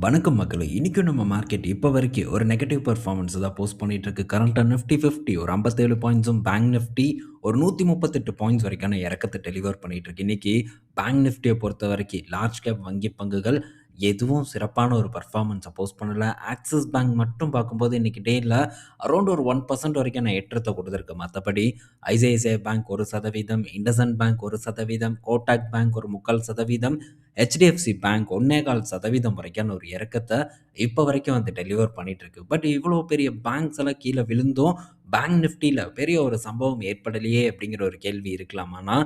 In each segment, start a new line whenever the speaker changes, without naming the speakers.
வணக்கம் மக்களே! இன்னைக்கும் நம்ம மார்க்கெட் இப்போ வரைக்கும் ஒரு நெகட்டிவ் பெர்ஃபார்மன்ஸ் தான் போஸ்ட் பண்ணிட்டு இருக்கு. கரண்ட்டா நிஃப்டி 50 ஒரு 57 பாயிண்ட்ஸும், பேங்க் நிஃப்டி ஒரு 138 பாயிண்ட்ஸ் வரைக்கான இறக்கத்த டெலிவர் பண்ணிட்டு இருக்கு. இன்னைக்கு பேங்க் நிஃப்டிய பொறுத்தவரைக்கும் லார்ஜ் கேப் வங்கி பங்குகள் எதுவும் சிறப்பான ஒரு பெர்ஃபார்மன்ஸ போஸ்ட் பண்ணல. ஆக்சிஸ் பேங்க் மட்டும் பார்க்கும்போது இன்னைக்கு டேல அரவுண்ட் ஒரு 1% வரைக்கான ஏற்றத்த குடுத்திருக்கு. மத்தபடி ICICI bank 1%, IndusInd bank 1%, Kotak bank ஒரு 3/4%, ஹெச்டிஎஃப்சி பேங்க் 1.25% வரைக்கான ஒரு இறக்கத்த இப்ப வரைக்கும் வந்து டெலிவர் பண்ணிட்டு இருக்கு. பட் இவ்வளோ பெரிய பேங்க்ஸ் எல்லாம் கீழ விழுந்தும், பேங்க் நிஃப்டில பெரிய ஒரு சம்பவம் ஏற்படலையே அப்படிங்கிற ஒரு கேள்வி இருக்கலாம். ஆனா,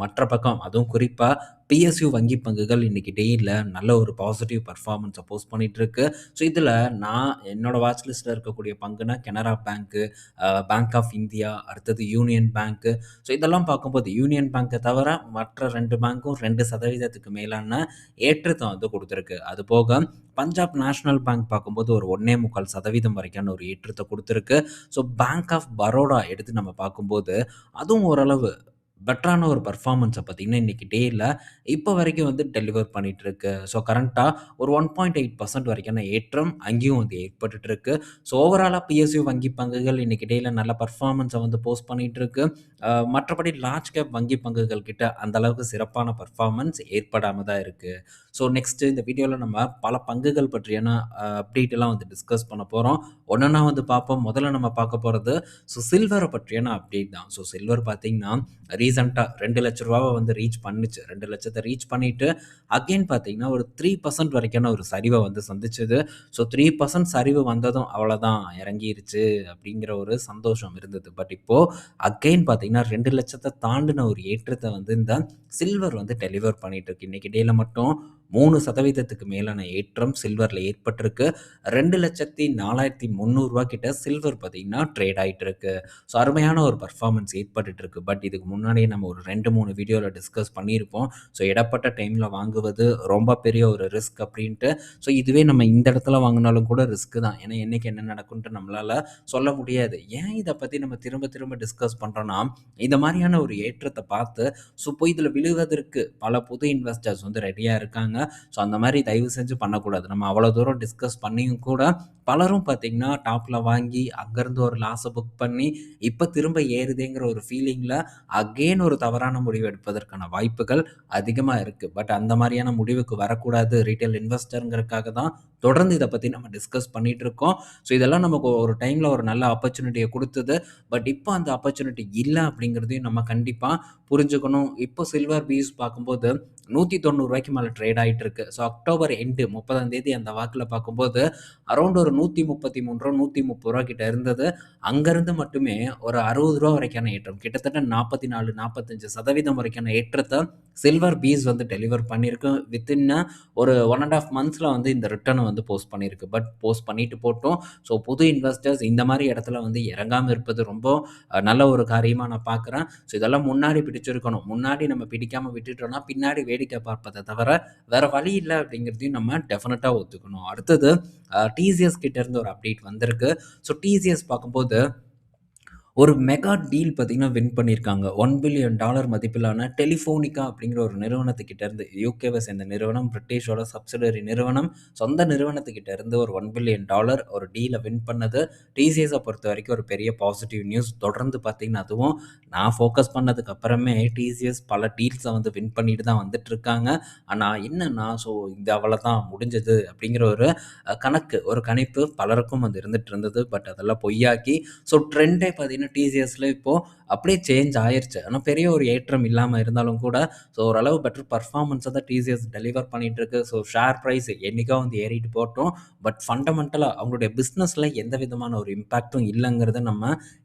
மற்ற பக்கம் அதுவும் குறிப்பா பிஎஸ்யூ வங்கி பங்குகள் இன்னைக்கு டேல நல்ல ஒரு பாசிட்டிவ் பெர்ஃபார்மன்ஸ போஸ்ட் பண்ணிட்டு இருக்கு. இதுல நான் என்னோட வாட்ச் லிஸ்ட்ல இருக்கக்கூடிய பங்குனா Canara bank, bank of India, அடுத்தது யூனியன் பேங்க். இதெல்லாம் பார்க்கும்போது யூனியன் பேங்க்க தவிர மற்ற 2 பேங்க்கும் 2% மேலான ஏற்றத்த வந்து குடுத்திருக்கு. அதுபோக பஞ்சாப் நேஷனல் பேங்க் பார்க்கும்போது ஒரு 1.25% வரைக்கான ஒரு ஏற்றத்த குடுத்திருக்கு. பேங்க் ஆஃப் பரோடா எடுத்து நம்ம பார்க்கும்போது, அதுவும் ஓரளவு பெட்டரான ஒரு பெர்ஃபார்மன்ஸ பார்த்தீங்கன்னா, இன்னைக்கு டேல இப்ப வரைக்கும் வந்து டெலிவர் பண்ணிட்டு இருக்கு. கரண்ட்டா ஒரு 1.8% வரைக்கான ஏற்றம் அங்கேயும் வந்து ஏற்பட்டுட்டு இருக்கு. ஓவராலா பிஎஸ்யூ வங்கி பங்குகள் இன்னைக்கு டேல நல்ல பெர்ஃபார்மன்ஸ வந்து போஸ்ட் பண்ணிட்டு இருக்கு. மற்றபடி லார்ஜ் கேப் வங்கி பங்குகள் கிட்ட அந்த அளவுக்கு சிறப்பான பெர்ஃபார்மன்ஸ் ஏற்படாம தான் இருக்கு. நெக்ஸ்ட் இந்த வீடியோல நம்ம பல பங்குகள் பற்றியான அப்டேட் எல்லாம் வந்து டிஸ்கஸ் பண்ண போறோம். ஒன்னொன்னா வந்து பார்ப்போம். முதல்ல நம்ம பார்க்க போறது சில்வர பற்றியான அப்டேட் தான். சில்வர் பார்த்தீங்கன்னா, ரீசென்ட்டா ரூ. 2,00,000 வந்து ரீச் பண்ணுச்சு. 2,00,000 ரீச் பண்ணிட்டு அகைன் பார்த்தீங்கன்னா, ஒரு 3% வரைக்கான ஒரு சரிவ வந்து சந்திச்சது. 3% சரிவு வந்ததும் அவ்வளோதான் இறங்கிருச்சு அப்படிங்கிற ஒரு சந்தோஷம் இருந்தது. பட் இப்போ அகைன் பார்த்தீங்கன்னா, 2,00,000 தாண்டின ஒரு ஏற்றத்த வந்து இந்த சில்வர் வந்து டெலிவர் பண்ணிட்டு இருக்கு. இன்னைக்கு டேல மட்டும் 3% மேலான ஏற்றம் சில்வர்ல ஏற்பட்டிருக்கு. ரூ. 2,04,300 கிட்ட சில்வர் பார்த்தீங்கன்னா ட்ரேட் ஆயிட்டு இருக்கு. அருமையான ஒரு பெர்ஃபார்மன்ஸ் ஏற்பட்டுட்டு இருக்கு. பட் இதுக்கு முன்னாடியே நம்ம ஒரு 2, 3 வீடியோல டிஸ்கஸ் பண்ணியிருப்போம். இடப்பட்ட டைம்ல வாங்குவது ரொம்ப பெரிய ஒரு ரிஸ்க் அப்படின்ட்டு. இதுவே நம்ம இந்த இடத்துல வாங்குனாலும் கூட ரிஸ்க் தான். ஏன்னா என்னைக்கு என்ன நடக்கும்ன்ட்டு நம்மளால சொல்ல முடியாது. ஏன் இத பத்தி நம்ம திரும்ப திரும்ப டிஸ்கஸ் பண்றோம்னா, இந்த மாரியான ஒரு ஏற்றத்த பார்த்து போய் இதில விழுவதற்கு பல புது இன்வெஸ்டர்ஸ் வந்து ரெடியா இருக்காங்க. அந்த மாரி தயவு செஞ்சு பண்ணக்கூடாது. நம்ம அவ்வளோ தூரம் டிஸ்கஸ் பண்ணியும் கூட பலரும் பார்த்தீங்கன்னா, டாப்ல வாங்கி அங்கருந்து ஒரு லாஸ புக் பண்ணி, இப்ப திரும்ப ஏறுதேங்கிற ஒரு ஃபீலிங்ல அகைன் ஒரு தவறான முடிவு எடுப்பதற்கான வாய்ப்புகள் அதிகமா இருக்கு. பட் அந்த மாரியான முடிவுக்கு வரக்கூடாது. ரீட்டெயில் இன்வெஸ்டர்ங்கிறதுக்காக தான் தொடர்ந்து இத பத்தி நம்ம டிஸ்கஸ் பண்ணிட்டு இருக்கோம். இதெல்லாம் நமக்கு ஒரு டைம்ல ஒரு நல்ல ஆப்பர்ச்சுனிட்டிய குடுத்தது. பட் இப்ப அந்த ஆப்பர்ச்சுனிட்டி இல்ல அப்படிங்கிறதையும் நம்ம கண்டிப்பா புரிஞ்சுக்கணும். இப்போ சில்வர் பீஸ் பார்க்கும்போது ரூ. 190 மேல ட்ரேட் ஆயிட்டு இருக்கு. அக்டோபர் எண்ட் 30ஆம் தேதி அந்த வாக்குல பார்க்கும்போது அரவுண்ட் ஒரு ரூ. 133 ரூ. 130 கிட்ட இருந்தது. அங்கருந்து மட்டுமே ஒரு ரூ. 60 வரைக்கான ஏற்றம். கிட்டத்தட்ட 44, 45% வரைக்கான ஏற்றத்த சில்வர் பீஸ் வந்து டெலிவர் பண்ணியிருக்கு. வித்தின் ஒரு 1 1/2 மந்த்ஸ்ல வந்து இந்த ரிட்டர்ன வந்து போஸ்ட் பண்ணியிருக்கு. பட் போஸ்ட் பண்ணிட்டு போட்டும். புது இன்வெஸ்டர்ஸ் இந்த மாரி இடத்துல வந்து இறங்காம இருப்பது ரொம்ப நல்ல ஒரு காரியமா நான் பார்க்குறேன். இதெல்லாம் முன்னாடி பிடிச்சிருக்கணும். முன்னாடி நம்ம பிடிக்காம விட்டுட்டோம்னா, பின்னாடி வேடிக்கை பார்ப்பத தவிர வேற வழி இல்ல அப்படிங்கிறதையும் நம்ம டெஃபினட்டா ஒத்துக்கணும். அடுத்தது டிசிஎஸ் கிட்ட இருந்து ஒரு அப்டேட் வந்திருக்கு. டிசிஎஸ் பார்க்கும்போது ஒரு மெகா டீல் பார்த்தீங்கன்னா வின் பண்ணியிருக்காங்க. $1 பில்லியன் மதிப்பிலான டெலிஃபோனிகா அப்படிங்கிற ஒரு நிறுவனத்துக்கிட்ட இருந்து யுகேவை சேர்ந்த நிறுவனம், பிரிட்டிஷோட சப்சிடரி நிறுவனம், சொந்த நிறுவனத்துக்கிட்ட இருந்து ஒரு $1 பில்லியன் ஒரு டீல வின் பண்ணது டிசிஎஸை பொறுத்தவரைக்கும் ஒரு பெரிய பாசிட்டிவ் நியூஸ். தொடர்ந்து பார்த்தீங்கன்னா, அதுவும் நான் ஃபோக்கஸ் பண்ணதுக்கு அப்புறமே டிசிஎஸ் பல டீல்ஸை வந்து வின் பண்ணிட்டு தான் வந்துட்டு இருக்காங்க. ஆனா என்னன்னா, இது அவ்வளோதான் முடிஞ்சது அப்படிங்கிற ஒரு கணக்கு, ஒரு கணிப்பு பலருக்கும் அது இருந்துட்டு இருந்தது. பட் அதெல்லாம் பொய்யாக்கி ட்ரெண்டே பார்த்தீங்கன்னா டிசிஎஸ்ல இப்போ அப்படியே சேஞ்ச் ஆயிருச்சு. ஆனா பெரிய ஒரு ஏற்றம் இல்லாம இருந்தாலும் கூட, ஓரளவு பெட்டர் பெர்ஃபார்மன்ஸ தான் டிசிஎஸ் டெலிவர் பண்ணிட்டு இருக்கு. ஷேர் பிரைஸ் என்னைக்கோ வந்து ஏறிட்டு போட்டும். பட் ஃபண்டமெண்டலா அவங்களுடைய பிசினஸ்ல எந்த விதமான ஒரு இம்பாக்ட்டும் இல்லங்கிறத நம்ம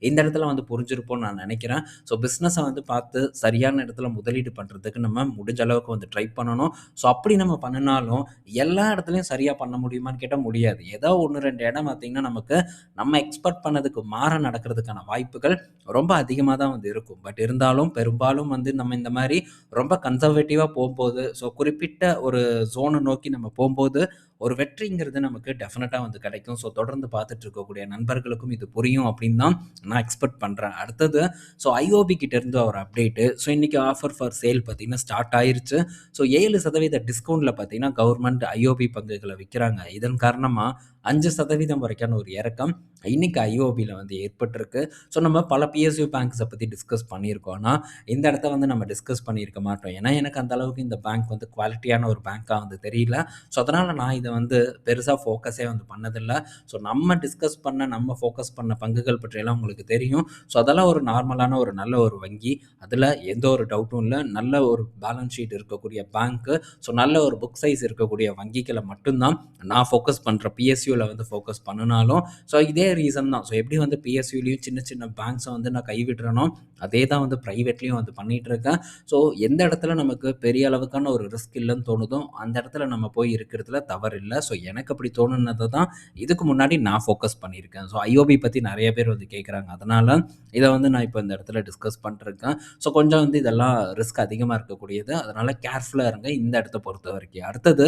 இந்த இடத்துல வந்து புரிஞ்சிருப்போம்னு நான் நினைக்கிறேன். பிசினஸ வந்து பார்த்து சரியான இடத்துல முதலீடு பண்றதுக்கு நம்ம முடிஞ்ச அளவுக்கு வந்து ட்ரை பண்ணணும். அப்படி நம்ம பண்ணுனாலும் எல்லா இடத்துலயும் சரியா பண்ண முடியுமான்னு கேட்டா முடியாது. ஏதோ 1, 2 இடம் பார்த்தீங்கன்னா, நமக்கு நம்ம எக்ஸ்பெக்ட் பண்ணதுக்கு மாறா நடக்கிறதுக்கான வாய்ப்புகள் வாய்ப்புகள் ரொம்ப அதிகமா தான் வந்து இருக்கும். பட் இருந்தாலும் பெரும்பாலும் வந்து நம்ம இந்த மாரி ரொம்ப கன்சர்வேட்டிவா போம்போது, ஸோ குறிப்பிட்ட ஒரு ஸோன நோக்கி நம்ம போம்போது, ஒரு வெற்றிங்கிறது நமக்கு டெஃபினட்டா வந்து கிடைக்கும். ஸோ தொடர்ந்து பார்த்துட்டு இருக்கக்கூடிய நண்பர்களுக்கும் இது புரியும் அப்படின்னு தான் நான் எக்ஸ்பெக்ட் பண்றேன். அடுத்தது ஸோ ஐஓபி கிட்ட இருந்து ஒரு அப்டேட்டு. ஸோ இன்னைக்கு ஆஃபர் ஃபார் சேல் பார்த்தீங்கன்னா ஸ்டார்ட் ஆயிருச்சு. ஸோ 7% டிஸ்கவுண்ட்ல பார்த்தீங்கன்னா கவர்மெண்ட் ஐஓபி பங்குகள விக்கிறாங்க. இதன் காரணமா 5% வரைக்கான ஒரு இறக்கம் இன்னைக்கு ஐஓபில வந்து ஏற்பட்டிருக்கு. ஸோ நம்ம பல பிஎஸ்யூ பேங்க்ஸ பத்தி டிஸ்கஸ் பண்ணியிருக்கோம். ஆனா இந்த இடத்த வந்து நம்ம டிஸ்கஸ் பண்ணியிருக்க மாட்டோம். ஏன்னா எனக்கு அந்த அளவுக்கு இந்த பேங்க் வந்து குவாலிட்டியான ஒரு பேங்க்கா வந்து தெரியல. ஸோ அதனால நான் இத வந்து பெருசா ஃபோக்கஸே வந்து பண்ணதில்ல. ஸோ நம்ம டிஸ்கஸ் பண்ண, நம்ம ஃபோக்கஸ் பண்ண பங்குகள் பற்றியெல்லாம் உங்களுக்கு தெரியும். ஸோ அதெல்லாம் ஒரு நார்மலான ஒரு நல்ல ஒரு வங்கி. அதில எந்த ஒரு டவுட்டும் இல்ல. நல்ல ஒரு பேலன்ஸ் ஷீட் இருக்கக்கூடிய பேங்க்கு. ஸோ நல்ல ஒரு புக் சைஸ் இருக்கக்கூடிய வங்கிகள மட்டும் தான் நான் ஃபோக்கஸ் பண்றேன். பிஎஸ்யூல வந்து ஃபோக்கஸ் பண்ணுனாலும், ஸோ இதே ரீசன் தான். ஸோ எப்படி வந்து பிஎஸ்யூலயும் சின்ன சின்ன பேங்க்ஸ வந்து நான் கைவிடுறேனோ, அதே தான் வந்து பிரைவேட்லயும் வந்து பண்ணிட்டு இருக்கேன். ஸோ எந்த இடத்துல நமக்கு பெரிய அளவுக்கான ஒரு ரிஸ்க் இல்லன்னு தோணுதோ, அந்த இடத்துல நம்ம போய் இருக்கிறதுல தவறில்ல. ஸோ எனக்கு அப்படி தோணுனத தான் இதுக்கு முன்னாடி நான் ஃபோக்கஸ் பண்ணியிருக்கேன். ஸோ ஐஓபி பத்தி நெறைய பேர் வந்து கேட்குறாங்க. அதனால இத வந்து நான் இப்ப இந்த இடத்துல டிஸ்கஸ் பண்ணிட்டுருக்கேன். ஸோ கொஞ்சம் வந்து இதெல்லாம் ரிஸ்க் அதிகமா இருக்கக்கூடியது. அதனால கேர்ஃபுல்லா இருங்க இந்த இடத்த பொறுத்தவரைக்கும். அடுத்தது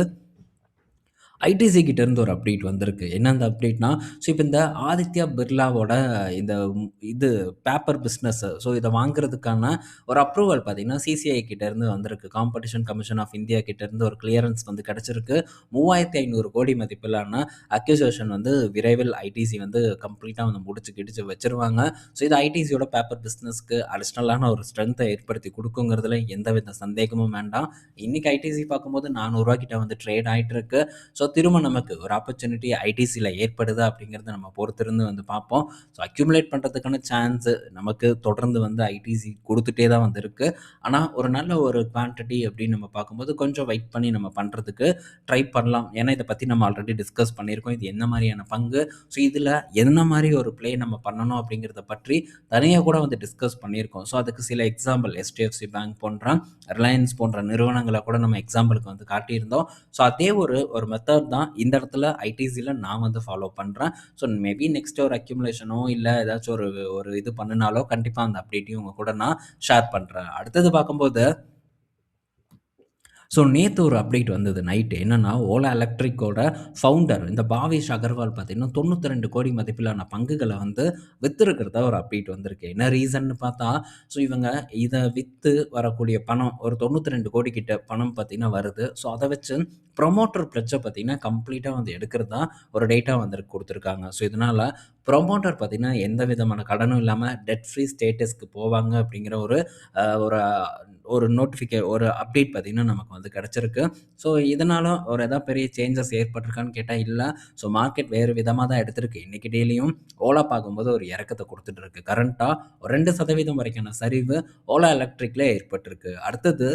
ஐடிசி கிட்ட இருந்து ஒரு அப்டேட் வந்திருக்கு. என்ன அந்த அப்டேட்னா, ஸோ இப்ப இந்த ஆதித்யா பிர்லாவோட இந்த இது பேப்பர் பிசினஸ் ஸோ இத வாங்குறதுக்கான ஒரு அப்ரூவல் பார்த்தீங்கன்னா, சிசிஐ கிட்ட இருந்து வந்திருக்கு. காம்படிஷன் கமிஷன் ஆஃப் இந்தியா கிட்ட இருந்து ஒரு கிளியரன்ஸ் வந்து கிடைச்சிருக்கு. 3500 கோடி மதிப்பிலான அக்யூசேஷன் வந்து விரைவில் ஐடிசி வந்து கம்ப்ளீட்டா வந்து முடிச்சு கிடிச்சு வச்சுருவாங்க. ஸோ இது ஐடிசியோட பேப்பர் பிசினஸ்க்கு அடிஷனலான ஒரு ஸ்ட்ரென்த்தை ஏற்படுத்தி குடுக்குங்கிறதுல எந்தவித சந்தேகமும் வேண்டாம். இன்னைக்கு ஐடிசி பார்க்கும்போது ரூ. 400 கிட்ட வந்து ட்ரேட் ஆயிட்டு இருக்கு. ஸோ திரும்ப நமக்கு ஒரு ஆப்பர்ச்சுனிட்டி ஐடிசியில் ஏற்படுதா அப்படிங்கிறத நம்ம பொறுத்திருந்து வந்து பார்ப்போம். ஸோ அக்யூமுலேட் பண்ணுறதுக்கான சான்ஸ் நமக்கு தொடர்ந்து வந்து ஐடிசி கொடுத்துட்டே தான் வந்து இருக்கு. ஆனால் ஒரு நல்ல ஒரு குவான்டிட்டி அப்படின்னு நம்ம பார்க்கும்போது கொஞ்சம் வெயிட் பண்ணி நம்ம பண்ணுறதுக்கு ட்ரை பண்ணலாம். ஏன்னா இதை பற்றி நம்ம ஆல்ரெடி டிஸ்கஸ் பண்ணியிருக்கோம். இது என்ன மாதிரியான பங்கு, ஸோ இதில் என்ன மாதிரி ஒரு ப்ளே நம்ம பண்ணணும் அப்படிங்கிறத பற்றி தனியாக கூட வந்து டிஸ்கஸ் பண்ணியிருக்கோம். ஸோ அதுக்கு சில எக்ஸாம்பிள் எஸ்டிஎஃப்சி பேங்க் போன்ற, ரிலையன்ஸ் போன்ற நிறுவனங்களை கூட நம்ம எக்ஸாம்பிளுக்கு வந்து காட்டியிருந்தோம். ஸோ அதே ஒரு ஒரு மெத்தட் தான் இந்த இடத்துல ஐடிசியில் நான் வந்து ஃபாலோ பண்ணுறேன். ஸோ மேபி நெக்ஸ்ட் ஒரு அக்யூமுலேஷனோ இல்லை ஏதாச்சும் ஒரு ஒரு இது பண்ணினாலோ கண்டிப்பாக அந்த அப்டேட்டையும் உங்கள் கூட நான் ஷேர் பண்ணுறேன். அடுத்தது பார்க்கும்போது ஸோ நேத்து ஒரு அப்டேட் வந்தது நைட்டு. என்னன்னா, ஓலா எலக்ட்ரிக்கோட ஃபவுண்டர் இந்த பாவேஷ் அகர்வால் பார்த்தீங்கன்னா, 92 கோடி மதிப்பிலான பங்குகள வந்து வித்திருக்கிறதா ஒரு அப்டேட் வந்திருக்கு. என்ன ரீசன்னு பார்த்தா, ஸோ இவங்க இத வித்து வரக்கூடிய பணம் ஒரு 92 கோடி கிட்ட பணம் பார்த்தீங்கன்னா வருது. ஸோ அத வச்சு ப்ரொமோட்டர் பிளட்ஜ பார்த்தீங்கன்னா, கம்ப்ளீட்டா வந்து எடுக்கிறதா ஒரு டேட்டா வந்து குடுத்துருக்காங்க. ஸோ இதனால ப்ரொமோட்டர் பார்த்தீங்கன்னா, எந்த விதமான கடனும் இல்லாம டெட் ஃப்ரீ ஸ்டேட்டஸ்க்கு போவாங்க அப்படிங்கிற ஒரு ஒரு ஒரு ஒரு அப்டேட் பார்த்தீங்கன்னா, நமக்கு வந்து கிடைச்சிருக்கு. ஸோ இதனால ஒரு ஏதாவது பெரிய சேஞ்சஸ் ஏற்பட்டிருக்கான்னு கேட்டா இல்ல. ஸோ மார்க்கெட் வேறு விதமா தான் எடுத்திருக்கு. இன்னைக்கு டெய்லியும் ஓலா பார்க்கும்போது ஒரு இறக்கத்த குடுத்துட்டு இருக்கு. கரண்ட்டா ஒரு 2% வரைக்கான சரிவு ஓலா எலக்ட்ரிக்ல ஏற்பட்டிருக்கு. அடுத்தது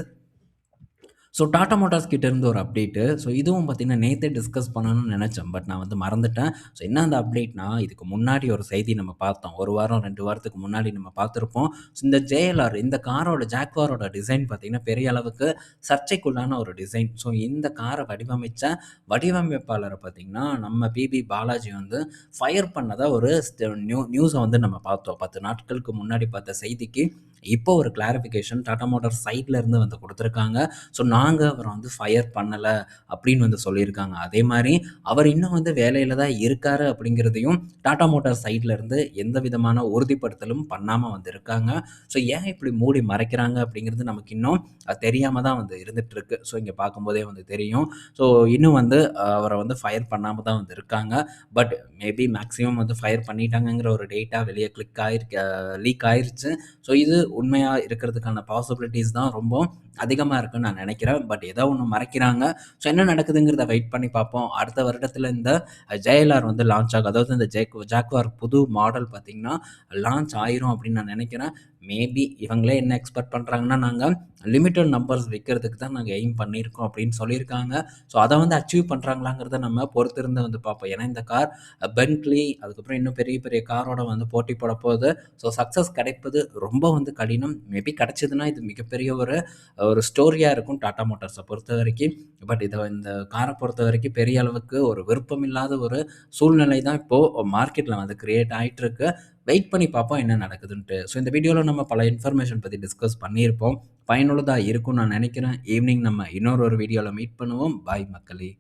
ஸோ டாடா மோட்டார்ஸ் கிட்ட இருந்து ஒரு அப்டேட்டு. ஸோ இதுவும் பார்த்தீங்கன்னா, நேத்தே டிஸ்கஸ் பண்ணணும்னு நெனச்சேன். பட் நான் வந்து மறந்துட்டேன். ஸோ என்ன அந்த அப்டேட்னா, இதுக்கு முன்னாடி ஒரு செய்தி நம்ம பார்த்தோம். 1 வாரம், 2 வாரத்துக்கு முன்னாடி நம்ம பார்த்துருப்போம். ஸோ இந்த ஜேஎல்ஆர் இந்த காரோட ஜாக்வாரோட டிசைன் பார்த்தீங்கன்னா, பெரிய அளவுக்கு சர்ச்சைக்குள்ளான ஒரு டிசைன். ஸோ இந்த கார வடிவமைச்ச வடிவமைப்பாளர பார்த்தீங்கன்னா, நம்ம பிபி பாலாஜி வந்து ஃபயர் பண்ணதா ஒரு நியூஸ வந்து நம்ம பார்த்தோம். 10 நாட்களுக்கு முன்னாடி பார்த்த செய்திக்கு, இப்போ ஒரு கிளாரிஃபிகேஷன் டாடா மோட்டார்ஸ் சைட்ல இருந்து வந்து குடுத்துருக்காங்க. ஸோ நாங்க அவர வந்து ஃபயர் பண்ணல அப்படின்னு வந்து சொல்லியிருக்காங்க. அதே மாரி அவர் இன்னும் வந்து வேலையில தான் இருக்காரு அப்படிங்கிறதையும் டாடா மோட்டார்ஸ் சைட்ல இருந்து எந்த விதமான உறுதிப்படுத்தலும் பண்ணாம வந்து இருக்காங்க. ஸோ ஏன் இப்படி மூடி மறைக்கிறாங்க அப்படிங்கிறது நமக்கு இன்னும் தெரியாம தான் வந்து இருந்துட்டுருக்கு. ஸோ இங்க பார்க்கும்போதே வந்து தெரியும். ஸோ இன்னும் வந்து அவர வந்து ஃபயர் பண்ணாம தான் வந்து இருக்காங்க. பட் மேபி மேக்ஸிமம் வந்து ஃபயர் பண்ணிட்டாங்கங்கிற ஒரு டேட்டா வெளிய லீக் ஆயிருச்சு. ஸோ இது உண்மையா இருக்கிறதுக்கான பாசிபிலிட்டீஸ் தான் ரொம்ப அதிகமா இருக்குன்னு நான் நினைக்கிறேன். பட் ஏதோ ஒண்ணு மறைக்கிறாங்க. ஸோ என்ன நடக்குதுங்கிறத வெயிட் பண்ணி பார்ப்போம். அடுத்த வருடத்துல இந்த ஜேஎல்ஆர் வந்து லான்ச் ஆகும். அதாவது இந்த ஜாக்வார் புது மாடல் பார்த்தீங்கன்னா, லான்ச் ஆயிரும் அப்படின்னு நான் நினைக்கிறேன். மேபி இவங்களே என்ன எக்ஸ்பெக்ட் பண்றாங்கன்னா, நாங்க லிமிட்டட் நம்பர்ஸ் விக்கிறதுக்கு தான் நாங்க எய்ம் பண்ணியிருக்கோம் அப்படின்னு சொல்லியிருக்காங்க. ஸோ அத வந்து அச்சீவ் பண்றாங்களாங்கிறத நம்ம பொறுத்திருந்து வந்து பார்ப்போம். ஏன்னா இந்த கார் பென்ட்லி அதுக்கப்புறம் இன்னும் பெரிய பெரிய காரோட வந்து போட்டி போட போகுது. ஸோ சக்சஸ் கிடைப்பது ரொம்ப வந்து கடினம். மேபி கிடைச்சதுன்னா இது மிகப்பெரிய ஒரு ஒரு ஸ்டோரியா இருக்கும் டாடா மோட்டார்ஸ பொறுத்தவரைக்கும். பட் இந்த கார பொறுத்தவரைக்கும் பெரிய அளவுக்கு ஒரு விருப்பமில்லாத ஒரு சூழ்நிலை தான் இப்போ மார்க்கெட்ல வந்து கிரியேட் ஆயிட்டிருக்கு. வெயிட் பண்ணி பார்ப்போம் என்ன நடக்குதுன்ட்டு. ஸோ இந்த வீடியோல நம்ம பல இன்ஃபர்மேஷன் பத்தி டிஸ்கஸ் பண்ணியிருப்போம். பயனுள்ளதா இருக்கும்னு நான் நினைக்கிறேன். ஈவினிங் நம்ம இன்னொரு வீடியோல மீட் பண்ணுவோம். பாய் மக்களே!